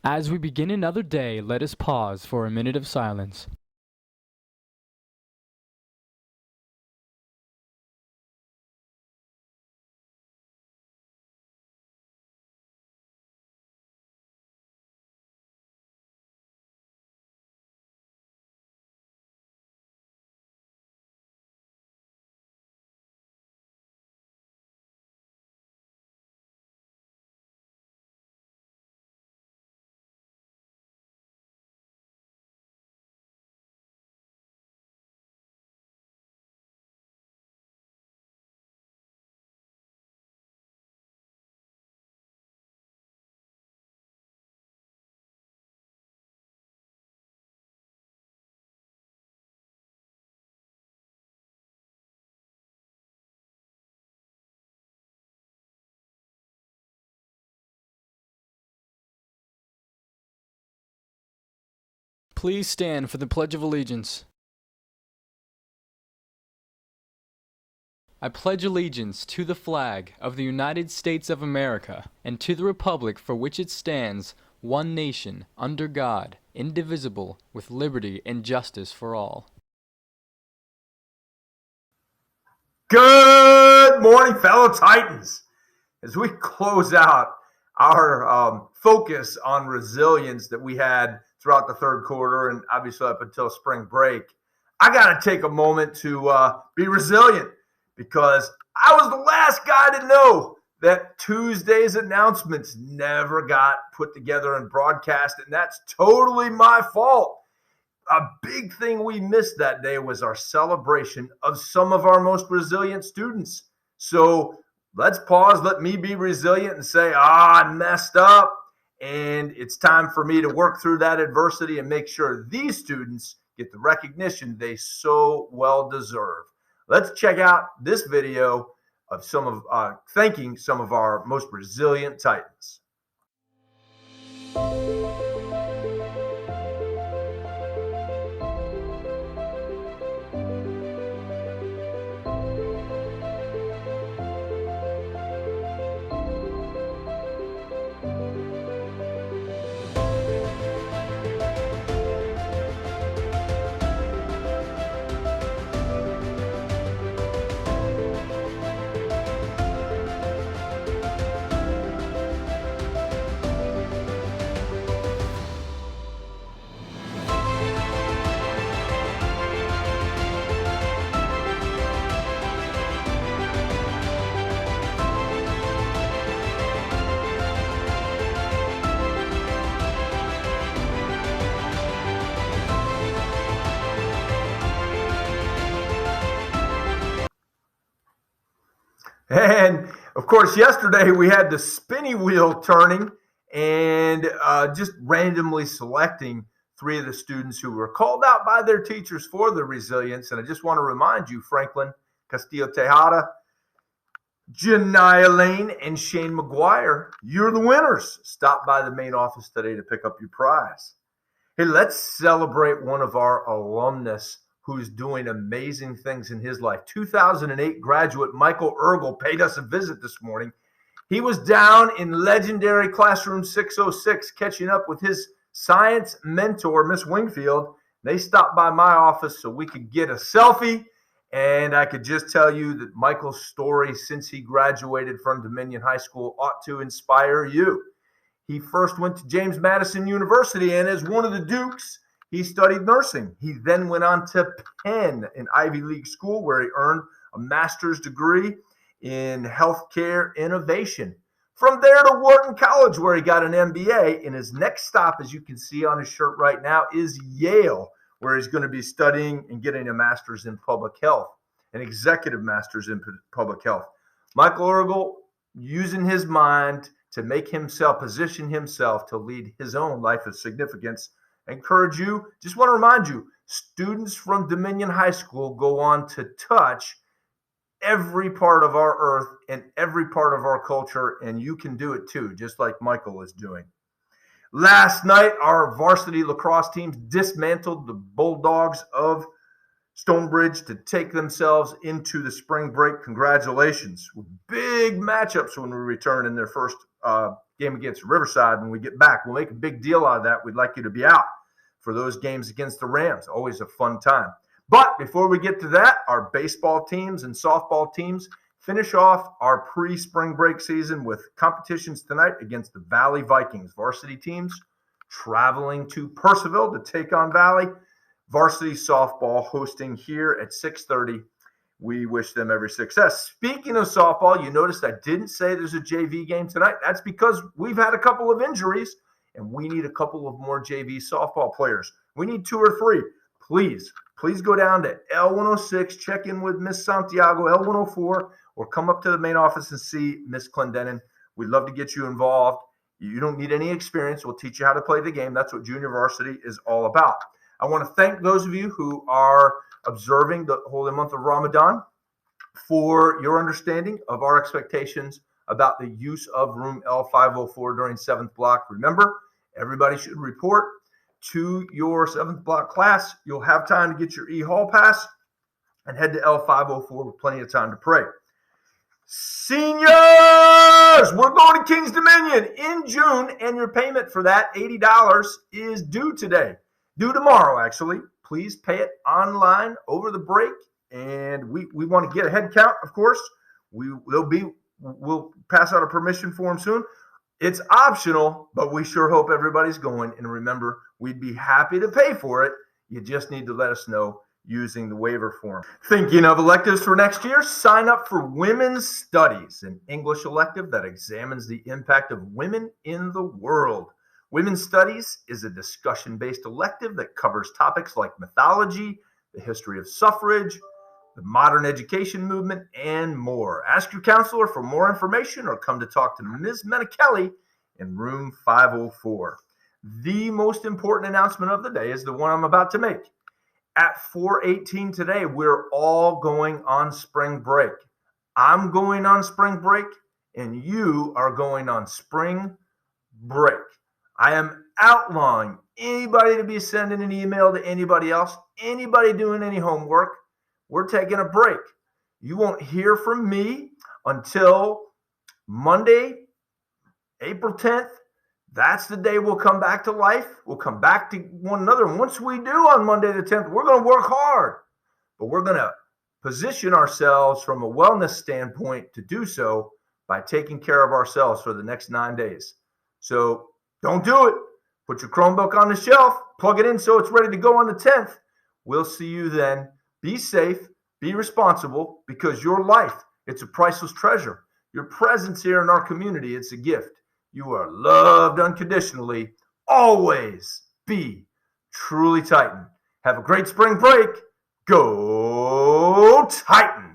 As we begin another day, let us pause for a minute of silence. Please stand for the Pledge of Allegiance. I pledge allegiance to the flag of the United States of America and to the republic for which it stands, one nation, under God, indivisible, with liberty and justice for all. Good morning, fellow Titans. As we close out our focus on resilience that we had throughout the third quarter and obviously up until spring break, I got to take a moment to be resilient because I was the last guy to know that Tuesday's announcements never got put together and broadcast, and that's totally my fault. A big thing we missed that day was our celebration of some of our most resilient students. So let's pause, let me be resilient and say, I messed up. And it's time for me to work through that adversity and make sure these students get the recognition they so well deserve. Let's check out this video of thanking some of our most resilient Titans. And of course, yesterday we had the spinny wheel turning and just randomly selecting three of the students who were called out by their teachers for their resilience. And I just want to remind you, Franklin Castillo Tejada, Janiyah Lane, and Shane McGuire, you're the winners. Stop by the main office today to pick up your prize. Hey, let's celebrate one of our alumnus who's doing amazing things in his life. 2008 graduate Michael Ergel paid us a visit this morning. He was down in legendary classroom 606 catching up with his science mentor, Miss Wingfield. They stopped by my office so we could get a selfie. And I could just tell you that Michael's story since he graduated from Dominion High School ought to inspire you. He first went to James Madison University, and as one of the Dukes, he studied nursing. He then went on to Penn, an Ivy League school, where he earned a master's degree in healthcare innovation. From there to Wharton College, where he got an MBA. And his next stop, as you can see on his shirt right now, is Yale, where he's going to be studying and getting a master's in public health, an executive master's in public health. Michael Ergel, using his mind to make himself, position himself to lead his own life of significance. I encourage you, just want to remind you, students from Dominion High School go on to touch every part of our earth and every part of our culture, and you can do it too, just like Michael is doing. Last night, our varsity lacrosse teams dismantled the Bulldogs of Stonebridge to take themselves into the spring break. Congratulations. Big matchups when we return in their first game against Riverside when we get back. We'll make a big deal out of that. We'd like you to be out for those games against the Rams. Always a fun time. But before we get to that, our baseball teams and softball teams finish off our pre-spring break season with competitions tonight against the Valley Vikings. Varsity teams traveling to Purcellville to take on Valley. Varsity softball hosting here at 6:30. We wish them every success. Speaking of softball, you noticed I didn't say there's a JV game tonight. That's because we've had a couple of injuries, and we need a couple of more JV softball players. We need 2 or 3. Please go down to L106, check in with Miss Santiago, L104, or come up to the main office and see Miss Clendenin. We'd love to get you involved. You don't need any experience. We'll teach you how to play the game. That's what junior varsity is all about. I want to thank those of you who are observing the holy month of Ramadan for your understanding of our expectations about the use of room L504 during 7th block. Remember, everybody should report to your 7th block class. You'll have time to get your e-hall pass and head to L504 with plenty of time to pray. Seniors, we're going to King's Dominion in June, and your payment for that, $80, is due today. Due tomorrow, actually. Please pay it online over the break, and we want to get a head count, of course. We'll pass out a permission form soon. It's optional, but we sure hope everybody's going. And remember, we'd be happy to pay for it. You just need to let us know using the waiver form. Thinking of electives for next year? Sign up for Women's Studies, an English elective that examines the impact of women in the world. Women's Studies is a discussion-based elective that covers topics like mythology, the history of suffrage, the modern education movement, and more. Ask your counselor for more information or come to talk to Ms. Menichelli in room 504. The most important announcement of the day is the one I'm about to make. At 4:18 today, we're all going on spring break. I'm going on spring break, and you are going on spring break. I am outlawing anybody to be sending an email to anybody else, anybody doing any homework. We're taking a break. You won't hear from me until Monday, April 10th. That's the day we'll come back to life. We'll come back to one another. And once we do on Monday the 10th, we're going to work hard. But we're going to position ourselves from a wellness standpoint to do so by taking care of ourselves for the next 9 days. So don't do it. Put your Chromebook on the shelf. Plug it in so it's ready to go on the 10th. We'll see you then. Be safe. Be responsible, because your life, it's a priceless treasure. Your presence here in our community, it's a gift. You are loved unconditionally. Always be truly Titan. Have a great spring break. Go Titan!